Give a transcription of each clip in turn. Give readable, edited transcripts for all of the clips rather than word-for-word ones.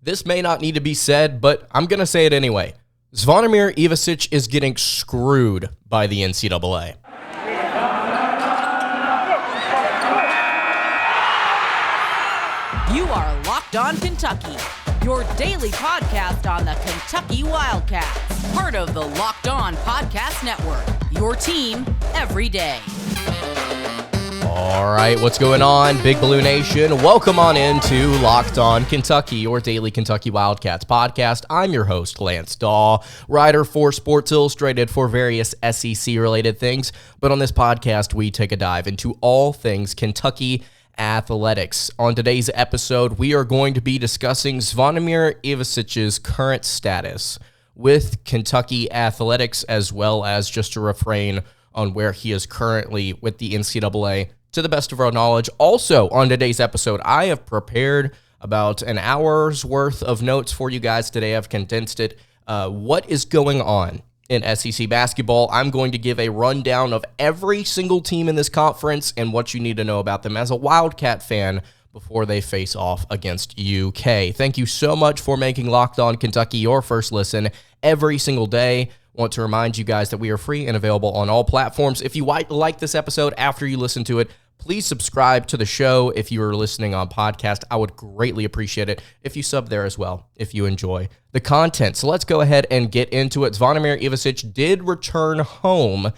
This may not need to be said, but I'm going to say it anyway. Zvonimir Ivisic is getting screwed by the NCAA. You are Locked On Kentucky, your daily podcast on the Kentucky Wildcats, part of the Locked On Podcast Network, your team every day. All right, what's going on, Big Blue Nation? Welcome on into Locked On Kentucky, your daily Kentucky Wildcats podcast. I'm your host, Lance Dawe, writer for Sports Illustrated for various SEC-related things. But on this podcast, we take a dive into all things Kentucky athletics. On today's episode, we are going to be discussing Zvonimir Ivisic's current status with Kentucky athletics, as well as just a refrain on where he is currently with the NCAA, to the best of our knowledge. Also, on today's episode, I have prepared about an hour's worth of notes for you guys today. I've condensed it. What is going on in SEC basketball? I'm going to give a rundown of every single team in this conference and what you need to know about them as a Wildcat fan before they face off against UK. Thank you so much for making Locked On Kentucky your first listen every single day. Want to remind you guys that we are free and available on all platforms. If you like this episode after you listen to it, please subscribe to the show. If you are listening on podcast, I would greatly appreciate it if you sub there as well, if you enjoy the content. So let's go ahead and get into it. Zvonimir Ivisic did return home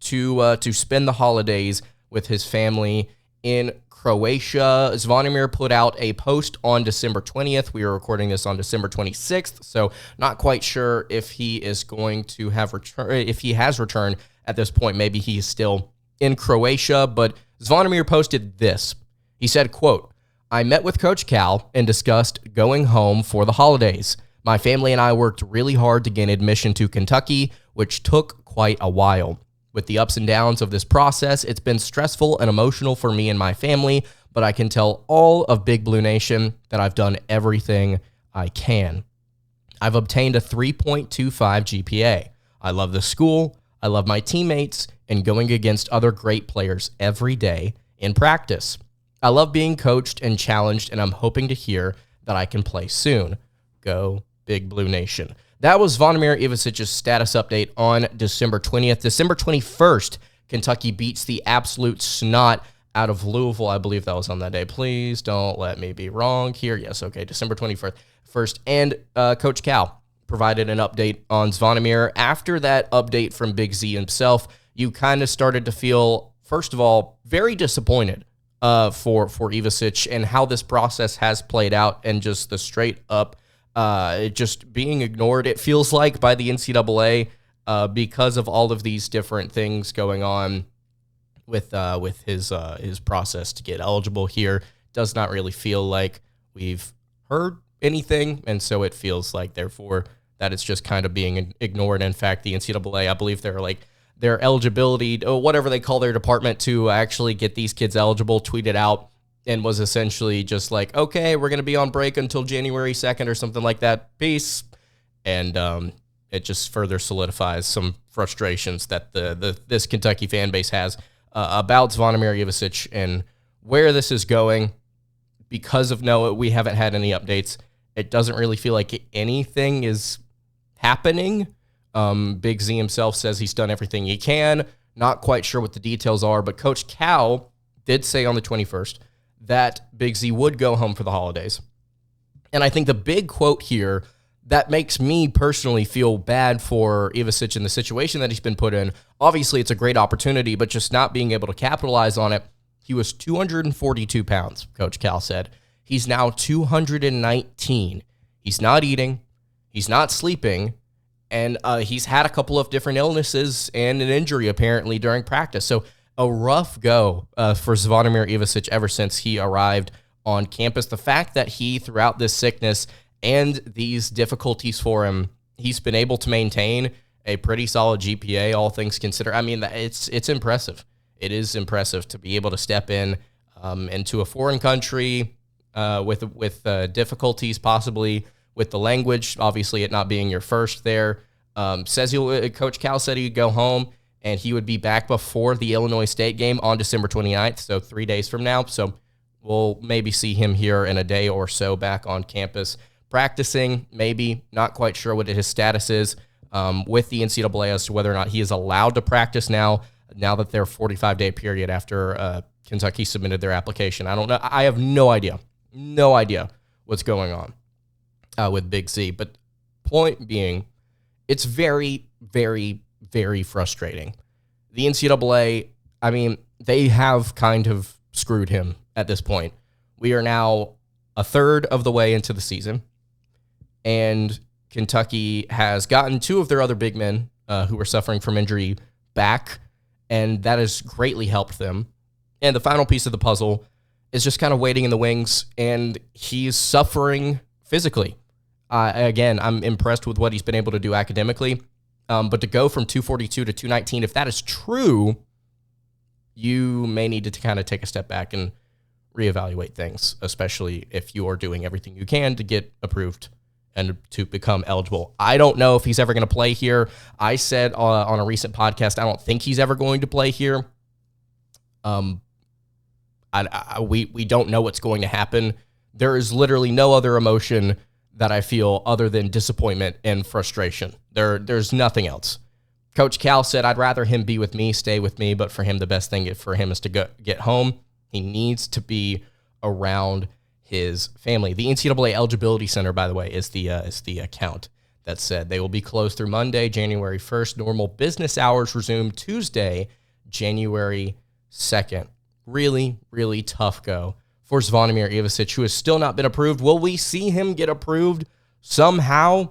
to spend the holidays with his family in Croatia. Zvonimir put out a post on December 20th. We are recording this on December 26th, so not quite sure if he is going to have if he has returned at this point. Maybe he is still in Croatia, but Zvonimir posted this. He said, quote, "I met with Coach Cal and discussed going home for the holidays. My family and I worked really hard to gain admission to Kentucky, which took quite a while. With the ups and downs of this process, it's been stressful and emotional for me and my family, but I can tell all of Big Blue Nation that I've done everything I can. I've obtained a 3.25 GPA. I love the school, I love my teammates, and going against other great players every day in practice. I love being coached and challenged, and I'm hoping to hear that I can play soon. Go Big Blue Nation." That was Zvonimir Ivisic's status update on December 20th. December 21st, Kentucky beats the absolute snot out of Louisville. I believe that was on that day. Please don't let me be wrong here. Yes, okay, December 21st. And Coach Cal provided an update on Zvonimir. After that update from Big Z himself, you kind of started to feel, first of all, very disappointed for Ivisic and how this process has played out, and just the straight up just being ignored, it feels like, by the NCAA because of all of these different things going on with his process to get eligible here. Does not really feel like we've heard anything, and so it feels like, therefore, that it's just kind of being ignored. In fact, the NCAA, I believe their eligibility, or whatever they call their department to actually get these kids eligible, tweeted out and was essentially just like, okay, we're going to be on break until January 2nd or something like that. Peace. And it just further solidifies some frustrations that this Kentucky fan base has about Zvonimir Ivisic and where this is going. Because of we haven't had any updates. It doesn't really feel like anything is happening. Big Z himself says he's done everything he can. Not quite sure what the details are, but Coach Cal did say on the 21st that Big Z would go home for the holidays. And I think the big quote here that makes me personally feel bad for Ivisic in the situation that he's been put in. Obviously, it's a great opportunity, but just not being able to capitalize on it. He was 242 pounds, Coach Cal said. He's now 219. He's not eating. He's not sleeping. And he's had a couple of different illnesses and an injury, apparently, during practice. So a rough go for Zvonimir Ivisic ever since he arrived on campus. The fact that he, throughout this sickness and these difficulties for him, he's been able to maintain a pretty solid GPA, all things considered. I mean, it's impressive. It is impressive to be able to step in into a foreign country with difficulties, possibly with the language, obviously it not being your first there. Coach Cal said he'd go home and he would be back before the Illinois State game on December 29th, so 3 days from now. So we'll maybe see him here in a day or so back on campus. Practicing, maybe, not quite sure what his status is with the NCAA as to whether or not he is allowed to practice now that their 45-day period after Kentucky submitted their application. I don't know. I have no idea what's going on with Big Z. But point being, it's very, very, very frustrating. The NCAA, I mean, they have kind of screwed him at this point. We are now a third of the way into the season, and Kentucky has gotten two of their other big men who were suffering from injury back, and that has greatly helped them. And the final piece of the puzzle is just kind of waiting in the wings, and he's suffering physically. Again, I'm impressed with what he's been able to do academically, but to go from 242 to 219, if that is true, you may need to kind of take a step back and reevaluate things, especially if you are doing everything you can to get approved and to become eligible. I don't know if he's ever going to play here. I said on a recent podcast, I don't think he's ever going to play here. We don't know what's going to happen. There is literally no other emotion that I feel other than disappointment and frustration. There's nothing else. Coach Cal said, I'd rather him be with me, stay with me, but for him, the best thing for him is to get home. He needs to be around his family. The NCAA Eligibility Center, by the way, is the account that said they will be closed through Monday, January 1st. Normal business hours resume Tuesday, January 2nd. Really, really tough go for Zvonimir Ivisic, who has still not been approved. Will we see him get approved somehow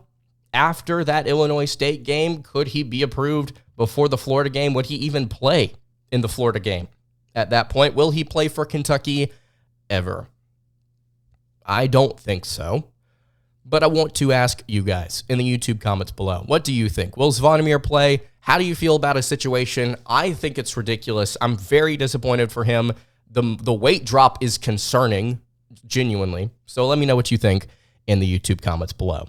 after that Illinois State game? Could he be approved before the Florida game? Would he even play in the Florida game at that point? Will he play for Kentucky ever? I don't think so. But I want to ask you guys in the YouTube comments below, what do you think? Will Zvonimir play? How do you feel about his situation? I think it's ridiculous. I'm very disappointed for him. The weight drop is concerning, genuinely. So let me know what you think in the YouTube comments below.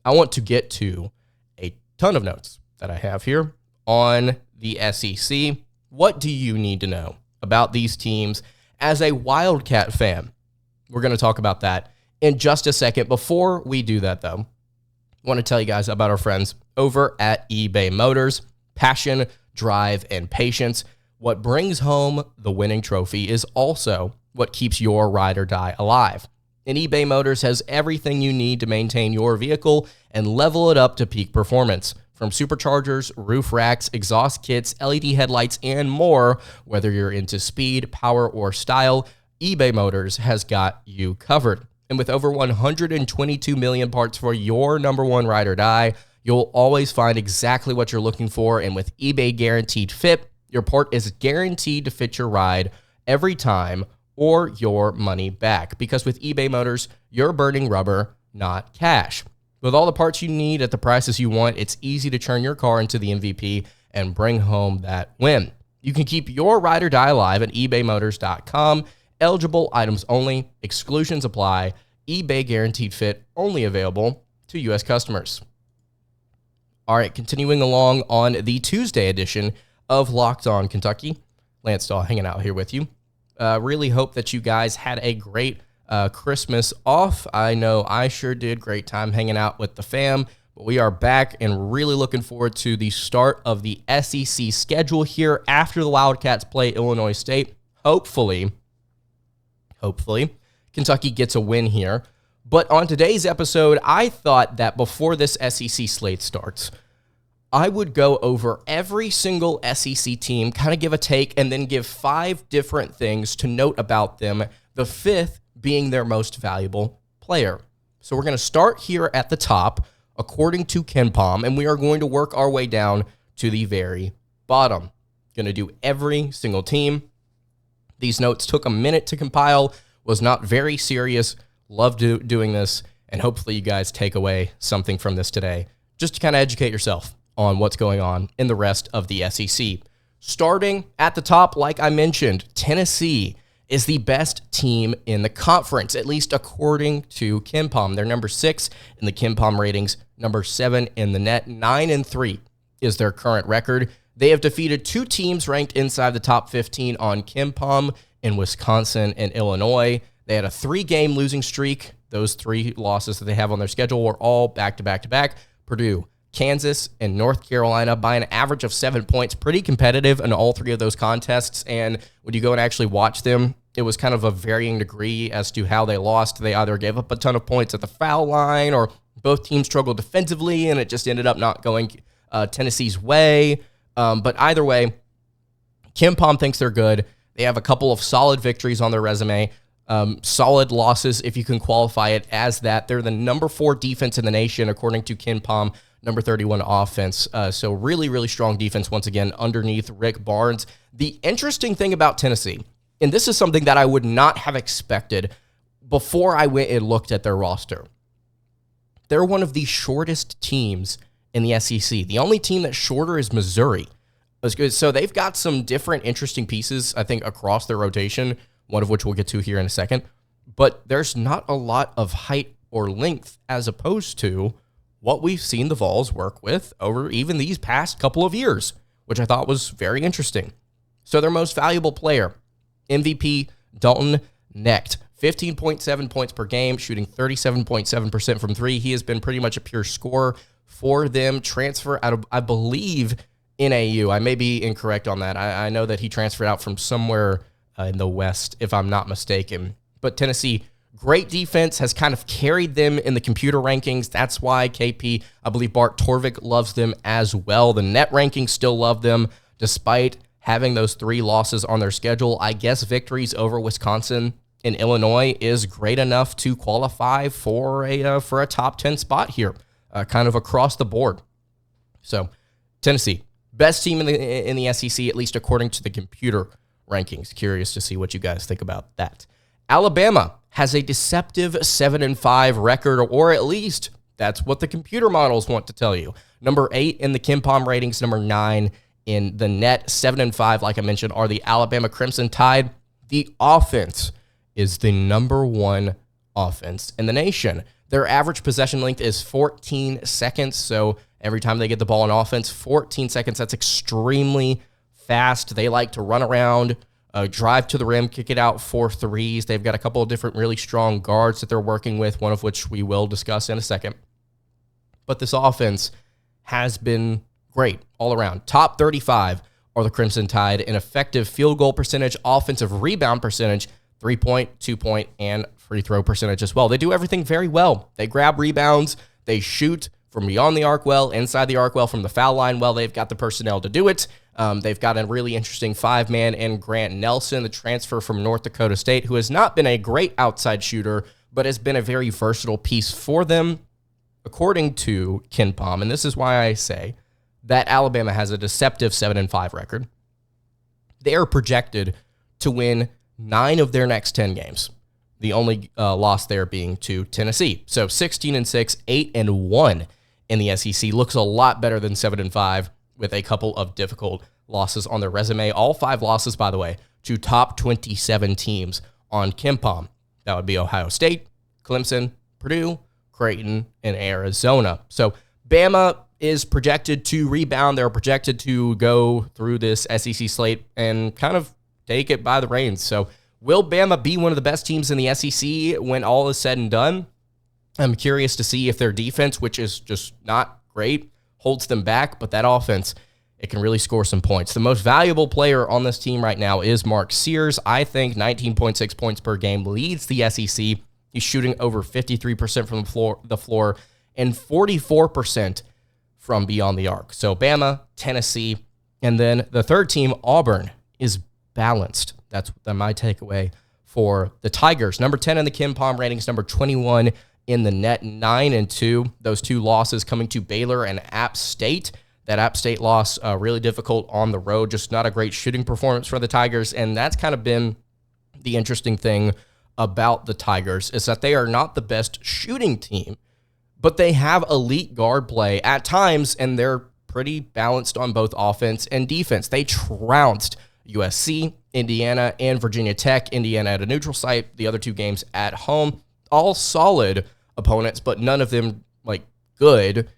I want to get to a ton of notes that I have here on the SEC. What do you need to know about these teams as a Wildcat fan? We're going to talk about that in just a second. Before we do that, though, I want to tell you guys about our friends over at eBay Motors. Passion, drive, and patience. What brings home the winning trophy is also what keeps your ride or die alive. And eBay Motors has everything you need to maintain your vehicle and level it up to peak performance. From superchargers, roof racks, exhaust kits, LED headlights, and more, whether you're into speed, power, or style, eBay Motors has got you covered. And with over 122 million parts for your number one ride or die, you'll always find exactly what you're looking for. And with eBay Guaranteed Fit, your part is guaranteed to fit your ride every time or your money back. Because with eBay Motors, you're burning rubber, not cash. With all the parts you need at the prices you want, it's easy to turn your car into the MVP and bring home that win. You can keep your ride or die alive at ebaymotors.com. Eligible items only. Exclusions apply. eBay Guaranteed Fit only available to U.S. customers. All right, continuing along on the Tuesday edition of Locked On Kentucky. Lance Dawe hanging out here with you. Really hope that you guys had a great Christmas off. I know I sure did. Great time hanging out with the fam. But we are back and really looking forward to the start of the SEC schedule here after the Wildcats play Illinois State. Hopefully, Kentucky gets a win here. But on today's episode, I thought that before this SEC slate starts, I would go over every single SEC team, kind of give a take, and then give 5 different things to note about them, the 5th being their most valuable player. So we're going to start here at the top, according to KenPom, and we are going to work our way down to the very bottom. Going to do every single team. These notes took a minute to compile, was not very serious. Love doing this, and hopefully you guys take away something from this today, just to kind of educate yourself on what's going on in the rest of the SEC. Starting at the top, like I mentioned, Tennessee is the best team in the conference, at least according to KenPom. They're number 6 in the KenPom ratings, number 7 in the net, 9-3 is their current record. They have defeated 2 teams ranked inside the top 15 on KenPom in Wisconsin and Illinois. They had a 3-game losing streak those 3 losses that they have on their schedule were all back-to-back-to-back. Purdue, Kansas, and North Carolina by an average of 7 points. Pretty competitive in all 3 of those contests. And when you go and actually watch them, it was kind of a varying degree as to how they lost. They either gave up a ton of points at the foul line, or both teams struggled defensively, and it just ended up not going Tennessee's way. But either way, KenPom thinks they're good. They have a couple of solid victories on their resume. Solid losses, if you can qualify it as that. They're the number 4 defense in the nation, according to KenPom, number 31 offense. So really, really strong defense, once again, underneath Rick Barnes. The interesting thing about Tennessee, and this is something that I would not have expected before I went and looked at their roster. They're one of the shortest teams in the SEC. The only team that's shorter is Missouri. That's good. So they've got some different, interesting pieces, I think, across their rotation, one of which we'll get to here in a second. But there's not a lot of height or length as opposed to what we've seen the Vols work with over even these past couple of years, which I thought was very interesting. So their most valuable player, MVP Dalton Knecht, 15.7 points per game, shooting 37.7% from 3. He has been pretty much a pure scorer for them. Transfer out of, I believe, NAU. I may be incorrect on that. I know that he transferred out from somewhere in the West, if I'm not mistaken. But Tennessee, great defense, has kind of carried them in the computer rankings. That's why KP, I believe Bart Torvik, loves them as well. The net rankings still love them, despite having those 3 losses on their schedule. I guess victories over Wisconsin and Illinois is great enough to qualify for a top 10 spot here, kind of across the board. So Tennessee, best team in the SEC, at least according to the computer rankings. Curious to see what you guys think about that. Alabama has a deceptive 7-5 record, or at least that's what the computer models want to tell you. Number 8 in the KenPom ratings, number 9 in the net. 7-5, like I mentioned, are the Alabama Crimson Tide. The offense is the number 1 offense in the nation. Their average possession length is 14 seconds, so every time they get the ball on offense, 14 seconds, that's extremely fast. They like to run around, drive to the rim, kick it out for threes. They've got a couple of different really strong guards that they're working with, one of which we will discuss in a second. But this offense has been great all around. Top 35 are the Crimson Tide in effective field goal percentage, offensive rebound percentage, 3-point, 2-point, and free throw percentage as well. They do everything very well. They grab rebounds. They shoot from beyond the arc well, inside the arc well, from the foul line well. They've got the personnel to do it. They've got a really interesting 5-man in Grant Nelson, the transfer from North Dakota State, who has not been a great outside shooter, but has been a very versatile piece for them, according to KenPom. And this is why I say that Alabama has a deceptive 7-5 record. They are projected to win 9 of their next 10 games. The only loss there being to Tennessee. So 16-6, 8-1 in the SEC. Looks a lot better than 7-5 with a couple of difficult losses on their resume. All 5 losses, by the way, to top 27 teams on KenPom. That would be Ohio State, Clemson, Purdue, Creighton, and Arizona. So Bama is projected to rebound. They're projected to go through this SEC slate and kind of take it by the reins. So will Bama be one of the best teams in the SEC when all is said and done? I'm curious to see if their defense, which is just not great, holds them back, but that offense, it can really score some points. The most valuable player on this team right now is Mark Sears. I think 19.6 points per game leads the SEC. He's shooting over 53% from the floor and 44% from beyond the arc. So Bama, Tennessee, and then the third team, Auburn, is balanced. That's my takeaway for the Tigers. Number 10 in the KenPom ratings, number 21 in the net, 9-2. Those 2 losses coming to Baylor and App State. That App State loss, really difficult on the road, just not a great shooting performance for the Tigers, and that's kind of been the interesting thing about the Tigers, is that they are not the best shooting team, but they have elite guard play at times, and they're pretty balanced on both offense and defense. They trounced USC, Indiana, and Virginia Tech. Indiana at a neutral site, the other 2 games at home. All solid opponents, but none of them, good.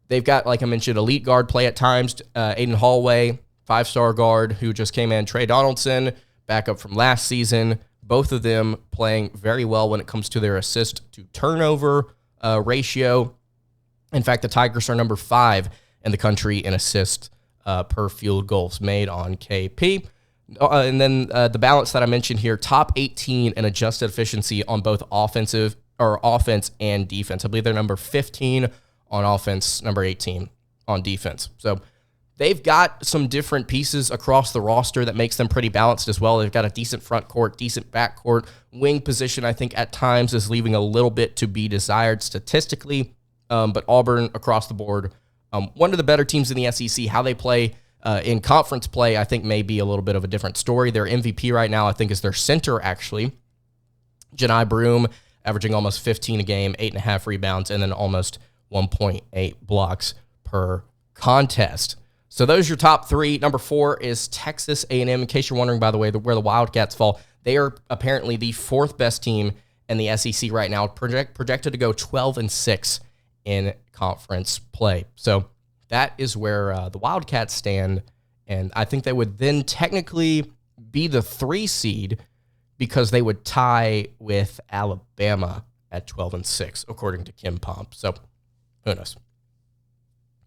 They've got, like I mentioned, elite guard play at times. Aiden Hallway, 5-star guard who just came in. Trey Donaldson, backup from last season. Both of them playing very well when it comes to their assist to turnover ratio. In fact, the Tigers are number 5 in the country in assist per field goals made on KP. And then the balance that I mentioned here, top 18 in adjusted efficiency on both offense and defense. I believe they're number 15 on offense, number 18 on defense. So they've got some different pieces across the roster that makes them pretty balanced as well. They've got a decent front court, decent back court. Wing position, I think, at times is leaving a little bit to be desired statistically. But Auburn, across the board, one of the better teams in the SEC. How they play in conference play, I think, may be a little bit of a different story. Their MVP right now, I think, is their center, actually. Janai Broome, averaging almost 15 a game, 8.5 rebounds, and then almost 1.8 blocks per contest. So those are your top 3. Number 4 is Texas A&M. In case you're wondering, by the way, where the Wildcats fall, they are apparently the 4th best team in the SEC right now, projected to go 12-6 in conference play. So that is where the Wildcats stand, and I think they would then technically be the 3 seed because they would tie with Alabama at 12-6, according to Kim Pomp. So who knows?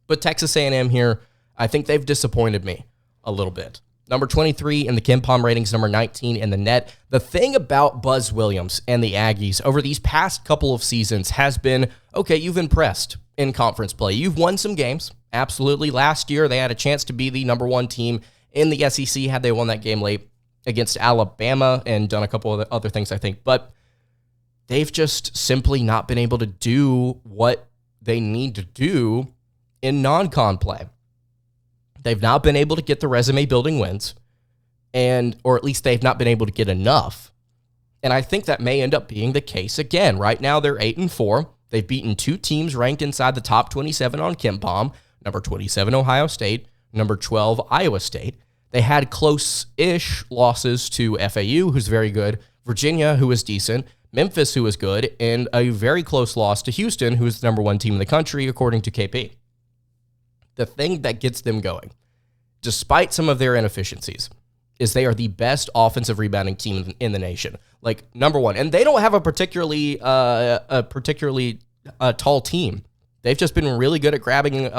But Texas A&M here, I think they've disappointed me a little bit. Number 23 in the Kim Pom ratings, number 19 in the net. The thing about Buzz Williams and the Aggies over these past couple of seasons has been, okay, you've impressed in conference play. You've won some games, absolutely. Last year, they had a chance to be the number 1 team in the SEC had they won that game late against Alabama and done a couple of other things, I think. But they've just simply not been able to do what they need to do in non-con play. They've not been able to get the resume-building wins, or at least they've not been able to get enough. And I think that may end up being the case again. Right now, they're 8-4. They've beaten 2 teams ranked inside the top 27 on Kim Pom, number 27, Ohio State, number 12, Iowa State. They had close-ish losses to FAU, who's very good, Virginia, who is decent, Memphis, who is good, and a very close loss to Houston, who is the number 1 team in the country, according to KP. The thing that gets them going, despite some of their inefficiencies, is they are the best offensive rebounding team in the nation. Like, number 1. And they don't have a particularly tall team. They've just been really good at grabbing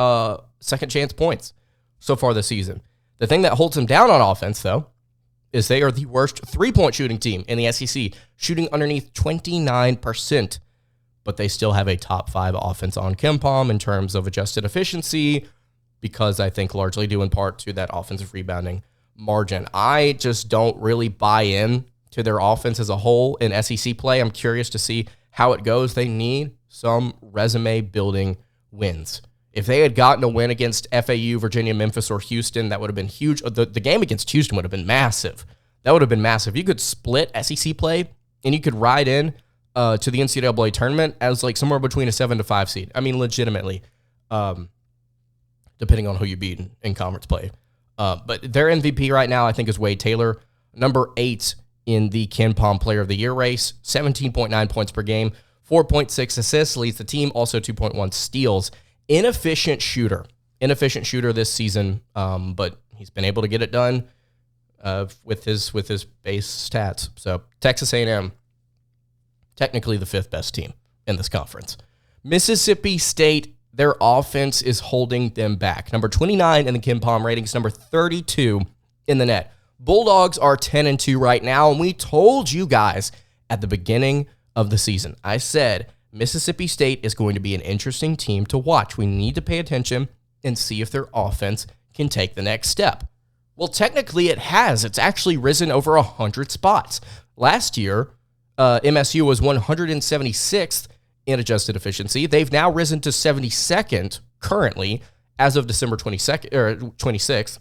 second chance points so far this season. The thing that holds them down on offense, though, is they are the worst three-point shooting team in the SEC, shooting underneath 29%. But they still have a top 5 offense on Kim Pom in terms of adjusted efficiency, because I think largely due in part to that offensive rebounding margin. I just don't really buy in to their offense as a whole in SEC play. I'm curious to see how it goes. They need some resume-building wins. If they had gotten a win against FAU, Virginia, Memphis, or Houston, that would have been huge. The game against Houston would have been massive. That would have been massive. You could split SEC play, and you could ride in to the NCAA tournament as like somewhere between a 7-5 seed. I mean, legitimately. Depending on who you beat in conference play. But their MVP right now, I think, is Wade Taylor, number 8 in the Ken Pom Player of the Year race, 17.9 points per game, 4.6 assists, leads the team, also 2.1 steals. Inefficient shooter this season, but he's been able to get it done with his base stats. So Texas A&M, technically the 5th best team in this conference. Mississippi State, their offense is holding them back. Number 29 in the Kim Pom ratings, number 32 in the net. Bulldogs are 10-2 right now, and we told you guys at the beginning of the season, I said Mississippi State is going to be an interesting team to watch. We need to pay attention and see if their offense can take the next step. Well, technically it has. It's actually risen over 100 spots. Last year, MSU was 176th in adjusted efficiency. They've now risen to 72nd currently as of December 26th.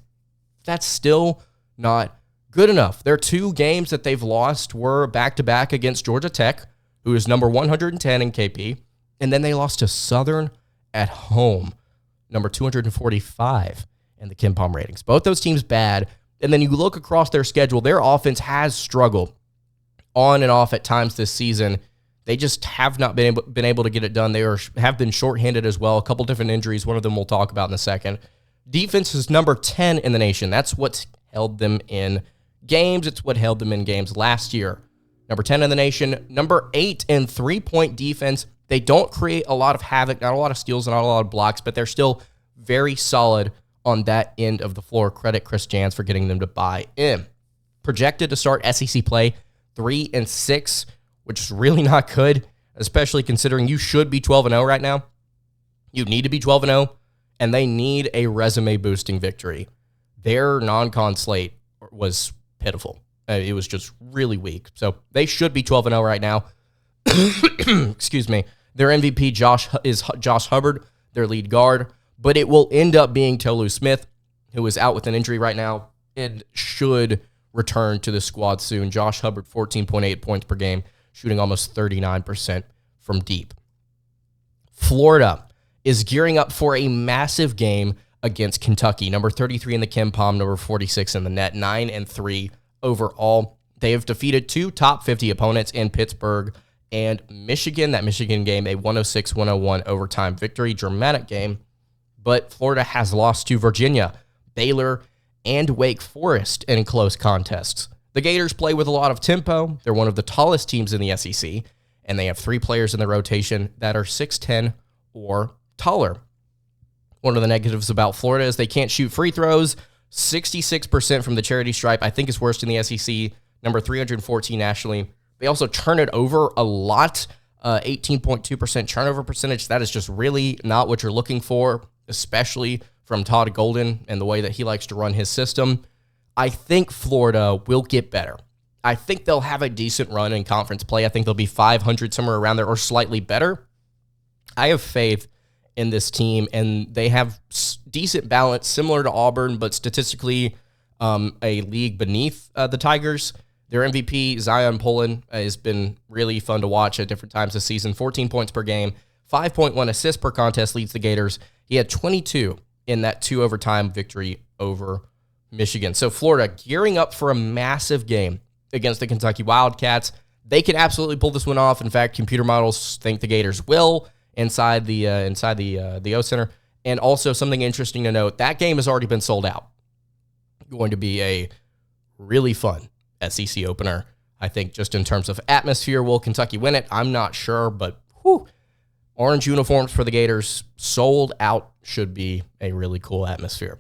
That's still not good enough. Their 2 games that they've lost were back-to-back against Georgia Tech, who is number 110 in KP, and then they lost to Southern at home, number 245 in the Kim Pom ratings. Both those teams bad, and then you look across their schedule, their offense has struggled on and off at times this season. They just have not been able to get it done. They have been shorthanded as well. A couple different injuries. One of them we'll talk about in a second. Defense is number 10 in the nation. That's what's held them in games. It's what held them in games last year. number 10 in the nation, number 8 in three-point defense. They don't create a lot of havoc, not a lot of steals, not a lot of blocks, but they're still very solid on that end of the floor. Credit Chris Jans for getting them to buy in. Projected to start SEC play 3-6, which is really not good, especially considering you should be 12-0 right now. You need to be 12-0, and they need a resume-boosting victory. Their non-con slate was pitiful. It was just really weak. So they should be 12-0 right now. Excuse me. Their MVP is Josh Hubbard, their lead guard, but it will end up being Tolu Smith, who is out with an injury right now and should return to the squad soon. Josh Hubbard, 14.8 points per game, shooting almost 39% from deep. Florida is gearing up for a massive game against Kentucky, number 33 in the KenPom, number 46 in the net, 9-3 overall. They have defeated 2 top 50 opponents in Pittsburgh and Michigan. That Michigan game, a 106-101 overtime victory, dramatic game. But Florida has lost to Virginia, Baylor, and Wake Forest in close contests. The Gators play with a lot of tempo. They're one of the tallest teams in the SEC, and they have 3 players in the rotation that are 6'10 or taller. One of the negatives about Florida is they can't shoot free throws. 66% from the charity stripe, I think is worst in the SEC, number 314 nationally. They also turn it over a lot, 18.2% turnover percentage. That is just really not what you're looking for, especially from Todd Golden and the way that he likes to run his system. I think Florida will get better. I think they'll have a decent run in conference play. I think they'll be 500, somewhere around there, or slightly better. I have faith in this team, and they have decent balance, similar to Auburn, but statistically a league beneath the Tigers. Their MVP, Zion Pullen, has been really fun to watch at different times this season. 14 points per game, 5.1 assists per contest leads the Gators. He had 22 in that 2 overtime victory over Michigan. So Florida gearing up for a massive game against the Kentucky Wildcats. They can absolutely pull this one off. In fact, computer models think the Gators will inside the O Center. And also something interesting to note, that game has already been sold out. Going to be a really fun SEC opener. I think just in terms of atmosphere, will Kentucky win it? I'm not sure, but orange uniforms for the Gators sold out, should be a really cool atmosphere.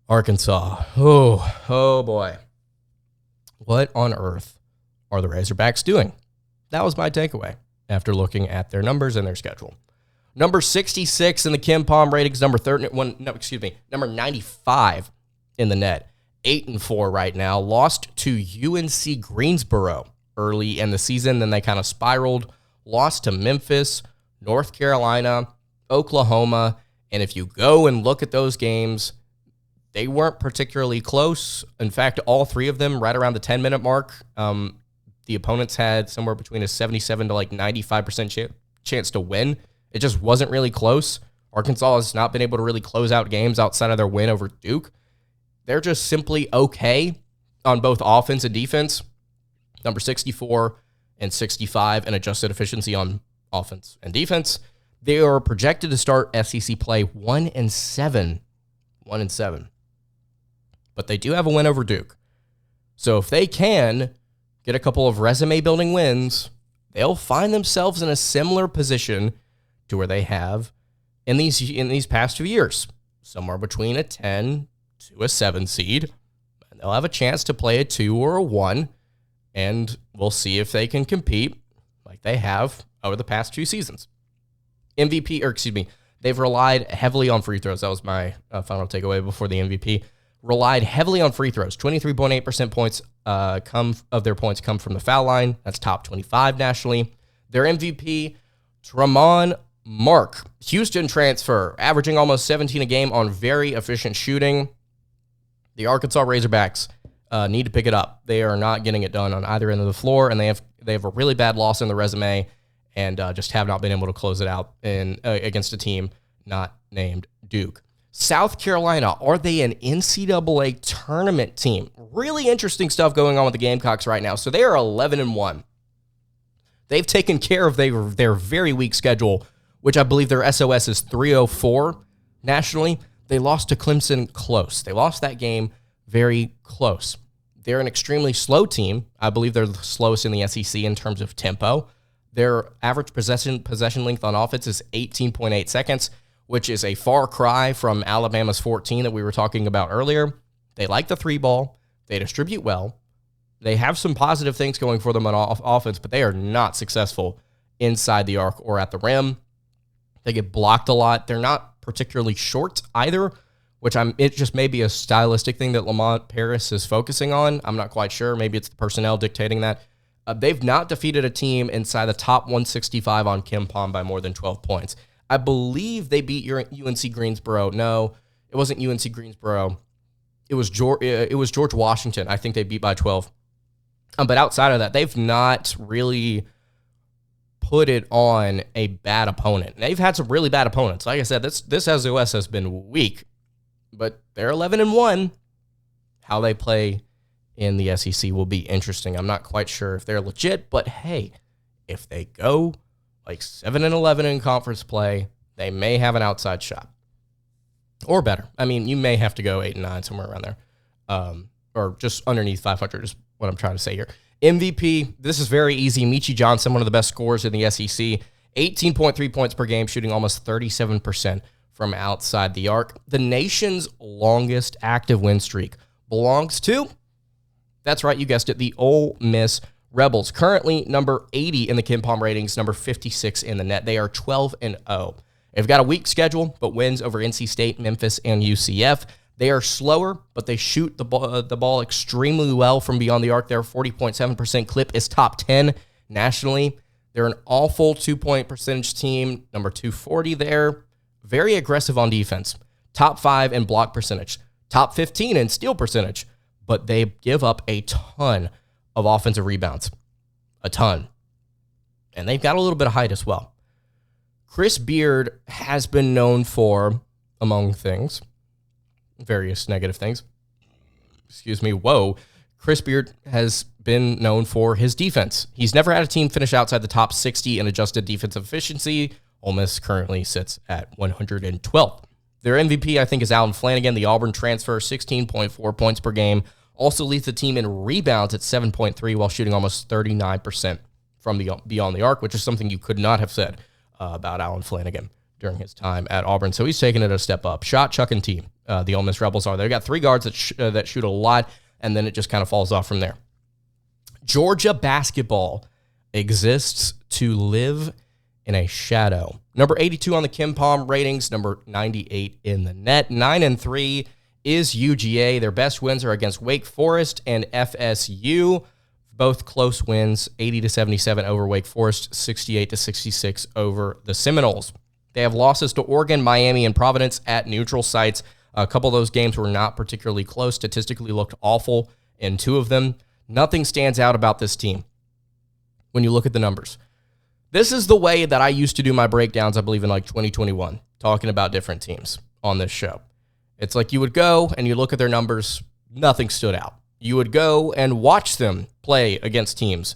Arkansas. Oh boy. What on earth are the Razorbacks doing? That was my takeaway after looking at their numbers and their schedule. Number 66 in the KenPom ratings, number 95 in the net. 8-4 right now. Lost to UNC Greensboro early in the season. Then they kind of spiraled. Lost to Memphis, North Carolina, Oklahoma. And if you go and look at those games, they weren't particularly close. In fact, all 3 of them right around the 10-minute mark. The opponents had somewhere between a 77 to 95% chance to win. It just wasn't really close. Arkansas has not been able to really close out games outside of their win over Duke. They're just simply okay on both offense and defense. Number 64 and 65 in adjusted efficiency on offense and defense. They are projected to start SEC play 1-7. 1-7. But they do have a win over Duke. So if they can get a couple of resume-building wins, they'll find themselves in a similar position to where they have in these past 2 years, somewhere between a 10 to a 7 seed, and they'll have a chance to play a 2 or a 1, and we'll see if they can compete like they have over the past 2 seasons. They've relied heavily on free throws. That was my final takeaway before the MVP. Relied heavily on free throws. 23.8% points of their points come from the foul line. That's top 25 nationally. Their MVP, Tramon Mark, Houston transfer, averaging almost 17 a game on very efficient shooting. The Arkansas Razorbacks need to pick it up. They are not getting it done on either end of the floor, and they have a really bad loss in the resume, and just have not been able to close it out against a team not named Duke. South Carolina, are they an NCAA tournament team? Really interesting stuff going on with the Gamecocks right now. So they are 11-1. They've taken care of their very weak schedule, which I believe their SOS is 304 nationally. They lost to Clemson close. They lost that game very close. they're an extremely slow team. I believe they're the slowest in the SEC in terms of tempo. Their average possession length on offense is 18.8 seconds, which is a far cry from Alabama's 14 that we were talking about earlier. They like the three ball. They distribute well. They have some positive things going for them on offense, but they are not successful inside the arc or at the rim. They get blocked a lot. They're not particularly short either, which it just may be a stylistic thing that Lamont Paris is focusing on. I'm not quite sure. Maybe it's the personnel dictating that. They've not defeated a team inside the top 165 on KenPom by more than 12 points. I believe they beat UNC Greensboro. No, it wasn't UNC Greensboro. It was George Washington. I think they beat by 12. But outside of that, they've not really put it on a bad opponent. They've had some really bad opponents. Like I said, this SOS has been weak, but they're 11-1. How they play in the SEC will be interesting. I'm not quite sure if they're legit, but hey, if they go like 7-11 in conference play, they may have an outside shot. Or better. I mean, you may have to go 8-9, somewhere around there. Or just underneath 500 is what I'm trying to say here. MVP, this is very easy. Michi Johnson, one of the best scorers in the SEC. 18.3 points per game, shooting almost 37% from outside the arc. The nation's longest active win streak belongs to, that's right, you guessed it, the Ole Miss Rebels. Currently number 80 in the KenPom ratings, number 56 in the net. They are 12-0. They've got a weak schedule, but wins over NC State, Memphis, and UCF. They are slower, but they shoot the ball extremely well from beyond the arc. Their 40.7% clip is top 10 nationally. They're an awful 2-point percentage team, number 240 there. Very aggressive on defense. Top 5 in block percentage. Top 15 in steal percentage. But they give up a ton of offensive rebounds. A ton. And they've got a little bit of height as well. Chris Beard has been known for, among things, various negative things. Chris Beard has been known for his defense. He's never had a team finish outside the top 60 in adjusted defensive efficiency. Ole Miss currently sits at 112th. Their MVP, I think, is Allen Flanigan, the Auburn transfer, 16.4 points per game. Also leads the team in rebounds at 7.3 while shooting almost 39% from beyond the arc, which is something you could not have said about Allen Flanigan during his time at Auburn. So he's taken it a step up. Shot chucking team, the Ole Miss Rebels are. They've got three guards that shoot a lot, and then it just kind of falls off from there. Georgia basketball exists to live in a shadow. Number 82 on the KenPom ratings, number 98 in the net. 9-3 is UGA. Their best wins are against Wake Forest and FSU. Both close wins, 80-77 over Wake Forest, 68-66 over the Seminoles. They have losses to Oregon, Miami, and Providence at neutral sites. A couple of those games were not particularly close, statistically looked awful in two of them. Nothing stands out about this team when you look at the numbers. This is the way that I used to do my breakdowns, I believe, in like 2021, talking about different teams on this show. It's like you would go and you look at their numbers, nothing stood out. You would go and watch them play against teams.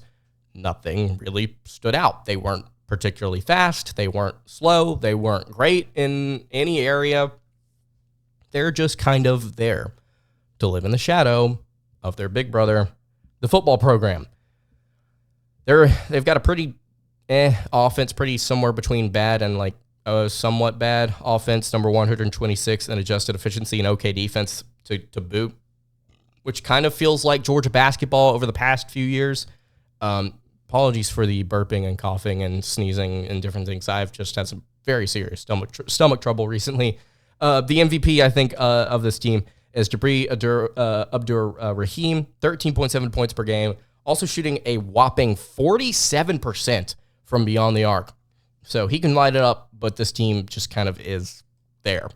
Nothing really stood out. They weren't particularly fast. They weren't slow. They weren't great in any area. They're just kind of there to live in the shadow of their big brother, the football program. They've got a pretty offense, pretty somewhere between bad and like somewhat bad offense, number 126 in adjusted efficiency, and okay defense to boot, which kind of feels like Georgia basketball over the past few years. Apologies for the burping and coughing and sneezing and different things. I've just had some very serious stomach trouble recently. The MVP, I think, of this team is Jabri Abdur-Rahim, 13.7 points per game, also shooting a whopping 47% from beyond the arc. So he can light it up, but this team just kind of is there.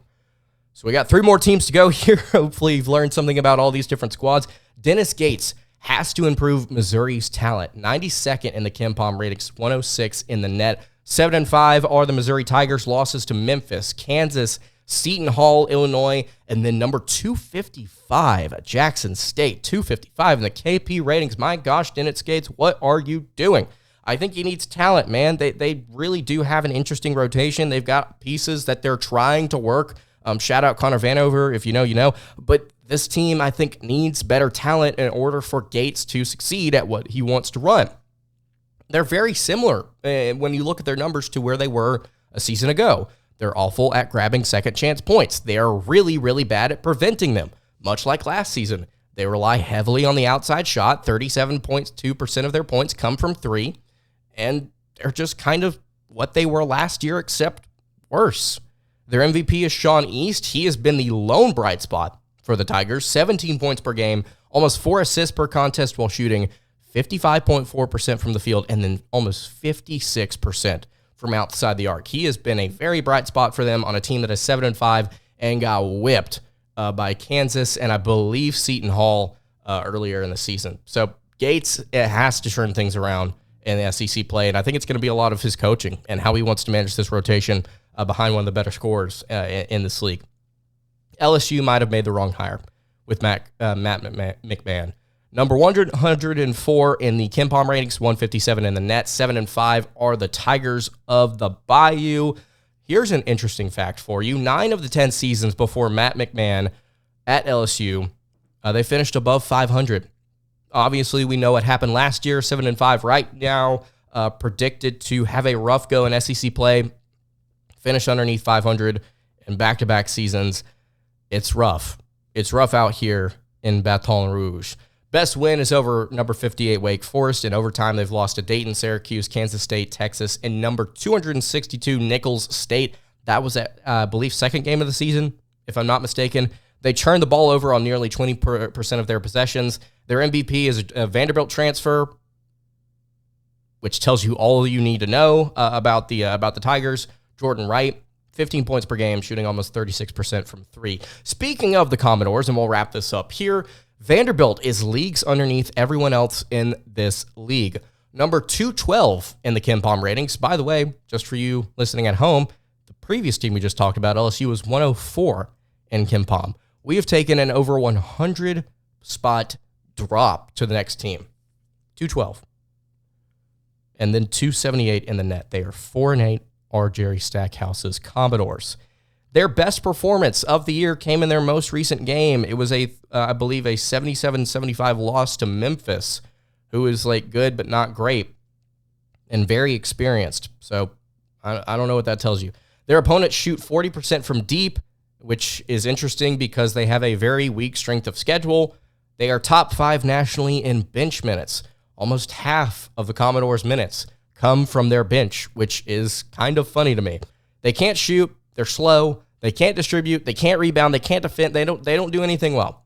So we got three more teams to go here. Hopefully you've learned something about all these different squads. Dennis Gates has to improve Missouri's talent. 92nd in the KenPom ratings, 106 in the net. 7-5 are the Missouri Tigers' losses to Memphis, Kansas, Seton Hall, Illinois, and then number 255 at Jackson State. 255 in the KP ratings. My gosh, Dennis Gates, what are you doing? I think he needs talent, man. They really do have an interesting rotation. They've got pieces that they're trying to work. Shout out Connor Vanover. If you know, you know. But this team, I think, needs better talent in order for Gates to succeed at what he wants to run. They're very similar when you look at their numbers to where they were a season ago. They're awful at grabbing second chance points. They are really, really bad at preventing them, much like last season. They rely heavily on the outside shot. 37.2% of their points come from three, and they're just kind of what they were last year, except worse. Their MVP is Sean East. He has been the lone bright spot for the Tigers. 17 points per game, almost 4 assists per contest while shooting 55.4% from the field, and then almost 56% from outside the arc. He has been a very bright spot for them on a team that is 7-5 and got whipped by Kansas and I believe Seton Hall earlier in the season. So Gates has to turn things around in the SEC play, and I think it's going to be a lot of his coaching and how he wants to manage this rotation behind one of the better scorers in this league. LSU might have made the wrong hire with Matt McMahon. Number 104 in the KenPom ratings, 157 in the net, 7-5 are the Tigers of the Bayou. Here's an interesting fact for you. 9 of the 10 seasons before Matt McMahon at LSU, they finished above 500. Obviously, we know what happened last year, 7-5 right now, predicted to have a rough go in SEC play, finish underneath 500 in back-to-back seasons. It's rough. It's rough out here in Baton Rouge. Best win is over number 58 Wake Forest. In overtime, they've lost to Dayton, Syracuse, Kansas State, Texas, and number 262 Nicholls State. That was at, I believe, second game of the season, if I'm not mistaken. They turned the ball over on nearly 20% of their possessions. Their MVP is a Vanderbilt transfer, which tells you all you need to know about the Tigers. Jordan Wright, 15 points per game, shooting almost 36% from three. Speaking of the Commodores, and we'll wrap this up here, Vanderbilt is leagues underneath everyone else in this league. Number 212 in the KenPom ratings. By the way, just for you listening at home, the previous team we just talked about, LSU, was 104 in KenPom. We have taken an over 100 spot drop to the next team. 212. And then 278 in the net. They are 4-8, are Jerry Stackhouse's Commodores. Their best performance of the year came in their most recent game. It was I believe, a 77-75 loss to Memphis, who is like good but not great and very experienced. So I don't know what that tells you. Their opponents shoot 40% from deep, which is interesting because they have a very weak strength of schedule. They are top 5 nationally in bench minutes. Almost half of the Commodores' minutes come from their bench, which is kind of funny to me. They can't shoot. They're slow. They can't distribute. They can't rebound. They can't defend. They don't do anything well.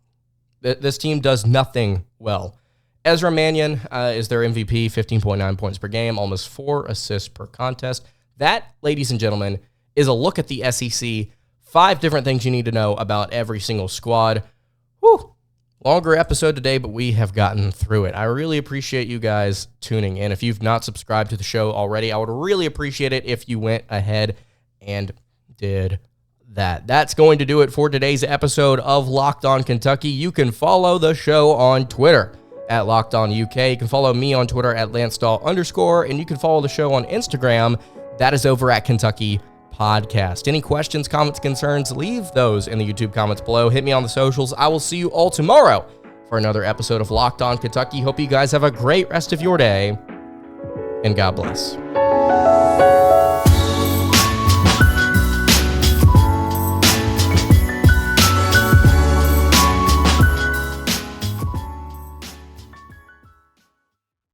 This team does nothing well. Ezra Mannion is their MVP, 15.9 points per game, almost 4 assists per contest. That, ladies and gentlemen, is a look at the SEC. 5 different things you need to know about every single squad. Whew. Longer episode today, but we have gotten through it. I really appreciate you guys tuning in. If you've not subscribed to the show already, I would really appreciate it if you went ahead and did that. That's going to do it for today's episode of Locked On Kentucky. You can follow the show on Twitter at Locked On UK. You can follow me on Twitter at @LanceDawe_, and you can follow the show on Instagram. That is over at Kentucky Podcast. Any questions, comments, concerns, leave those in the YouTube comments below. Hit me on the socials. I will see you all tomorrow for another episode of Locked On Kentucky. Hope you guys have a great rest of your day, and God bless.